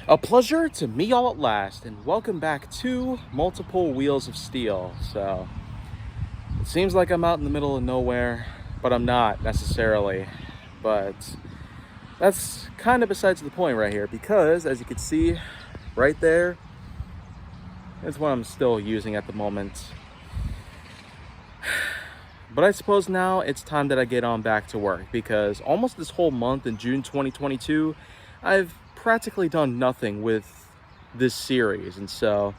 A pleasure to meet y'all at last, and welcome back to Multiple Wheels of Steel. So, it seems like I'm out in the middle of nowhere, but I'm not necessarily. But that's kind of besides the point right here, because as you can see right there, it's what I'm still using at the moment. But I suppose now it's time that I get on back to work, because almost this whole month in June 2022, I've practically done nothing with this series, and so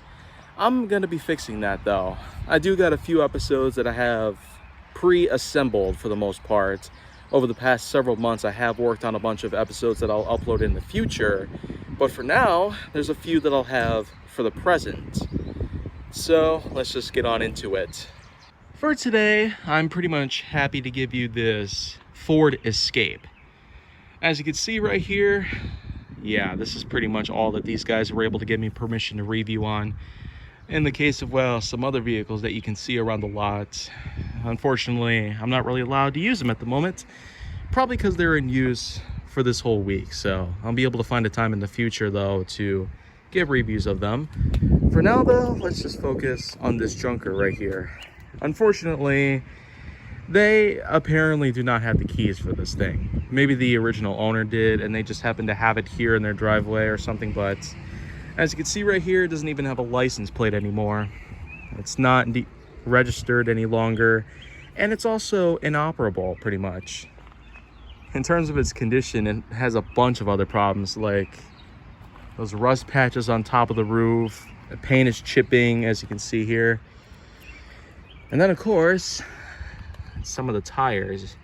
I'm gonna be fixing that though. I do got a few episodes that I have pre-assembled for the most part. Over the past several months, I have worked on a bunch of episodes that I'll upload in the future, but for now, there's a few that I'll have for the present. So let's just get on into it. For today, I'm pretty much happy to give you this Ford Escape. As you can see right here, yeah, this is pretty much all that these guys were able to give me permission to review on. In the case of, well, some other vehicles that you can see around the lot, unfortunately, I'm not really allowed to use them at the moment, probably because they're in use for this whole week. So I'll be able to find a time in the future, though, to give reviews of them. For now, though, let's just focus on this junker right here. Unfortunately, they apparently do not have the keys for this thing. Maybe the original owner did, and they just happen to have it here in their driveway or something, but as you can see right here, it doesn't even have a license plate anymore. It's not registered any longer, and it's also inoperable pretty much. In terms of its condition, it has a bunch of other problems, like those rust patches on top of the roof. The paint is chipping, as you can see here. And then, of course, some of the tires,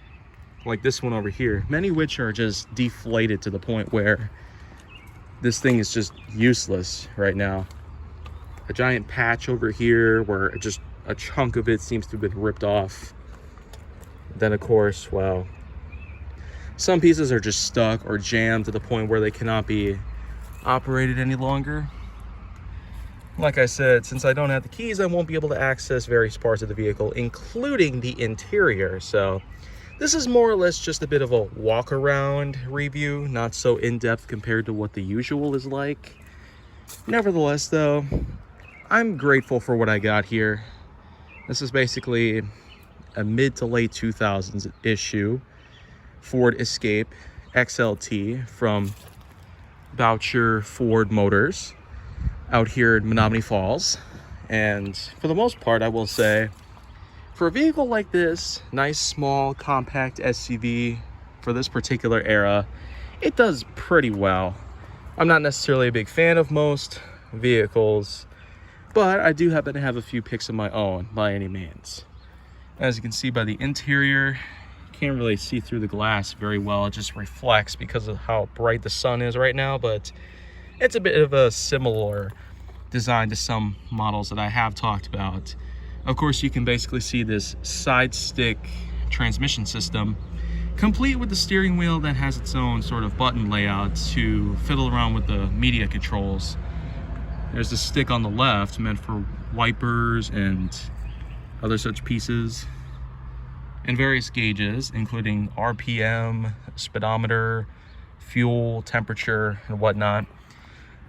like this one over here, many which are just deflated to the point where this thing is just useless right now. A giant patch over here where just a chunk of it seems to have been ripped off. Then, of course, well, some pieces are just stuck or jammed to the point where they cannot be operated any longer. Like I said, since I don't have the keys, I won't be able to access various parts of the vehicle, including the interior. So this is more or less just a bit of a walk around review, not so in-depth compared to what the usual is like. Nevertheless, though, I'm grateful for what I got here. This is basically a mid to late 2000s issue Ford Escape XLT from Boucher Ford Motors out here in Menominee Falls. And for the most part, I will say, for a vehicle like this, nice small compact SUV for this particular era, it does pretty well. I'm not necessarily a big fan of most vehicles, but I do happen to have a few picks of my own by any means. As you can see by the interior, you can't really see through the glass very well. It just reflects because of how bright the sun is right now, but it's a bit of a similar design to some models that I have talked about. Of course, you can basically see this side stick transmission system, complete with the steering wheel that has its own sort of button layout to fiddle around with the media controls. There's a stick on the left meant for wipers and other such pieces, and various gauges, including RPM, speedometer, fuel, temperature, and whatnot.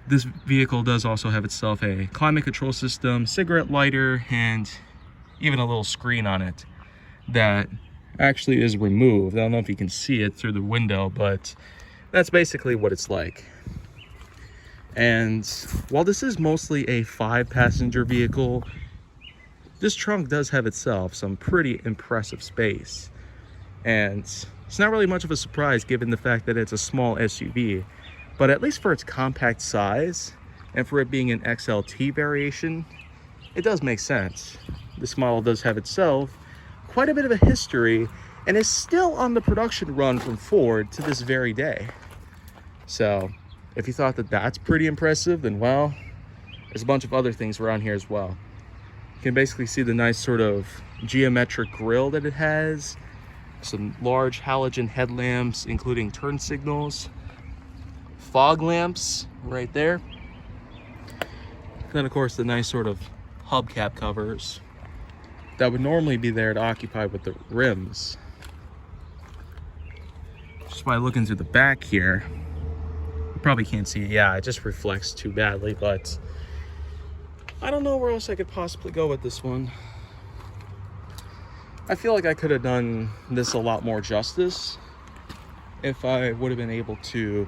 This vehicle does also have itself a climate control system, cigarette lighter, and even a little screen on it that actually is removed. I don't know if you can see it through the window, but that's basically what it's like. And while this is mostly a 5-passenger vehicle, this trunk does have itself some pretty impressive space. And it's not really much of a surprise given the fact that it's a small SUV. But at least for its compact size and for it being an XLT variation, it does make sense. This model does have itself quite a bit of a history and is still on the production run from Ford to this very day. So if you thought that that's pretty impressive, then well, there's a bunch of other things around here as well. You can basically see the nice sort of geometric grille that it has, some large halogen headlamps, including turn signals, fog lamps right there. Then, of course, the nice sort of hubcap covers that would normally be there to occupy with the rims. Just by looking through the back here, probably can't see it. Yeah, it just reflects too badly, but I don't know where else I could possibly go with this one. I feel like I could have done this a lot more justice if I would have been able to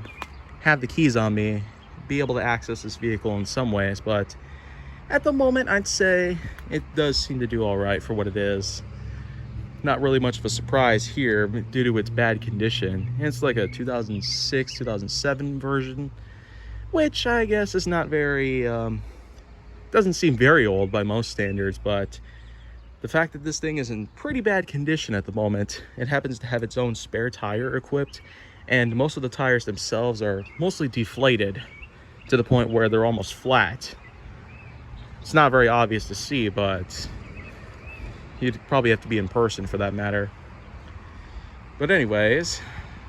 have the keys on me, be able to access this vehicle in some ways, but at the moment I'd say it does seem to do all right for what it is. Not really much of a surprise here due to its bad condition. It's like a 2006, 2007 version, which I guess is not very, doesn't seem very old by most standards, but the fact that this thing is in pretty bad condition at the moment, it happens to have its own spare tire equipped, and most of the tires themselves are mostly deflated to the point where they're almost flat. It's not very obvious to see, but you'd probably have to be in person for that matter. But anyways,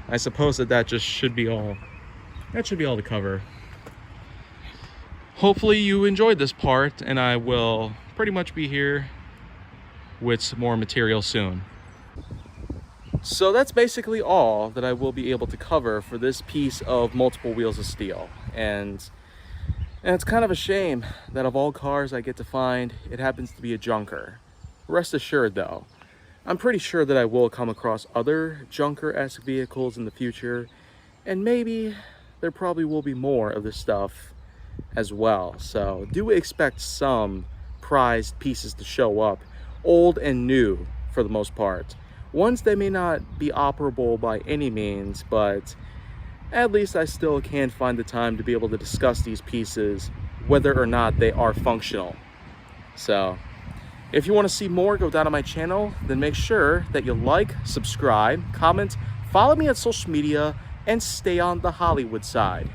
I suppose that just should be all. That should be all to cover. Hopefully you enjoyed this part, and I will pretty much be here with some more material soon. So that's basically all that I will be able to cover for this piece of multiple wheels of steel. And it's kind of a shame that of all cars I get to find, it happens to be a junker. Rest assured though, I'm pretty sure that I will come across other junker-esque vehicles in the future, and maybe there probably will be more of this stuff as well. So do expect some prized pieces to show up, old and new for the most part. Ones that may not be operable by any means, but at least I still can find the time to be able to discuss these pieces, whether or not they are functional. So if you want to see more go down on my channel, then make sure that you like, subscribe, comment, follow me on social media, and stay on the Hollywood side.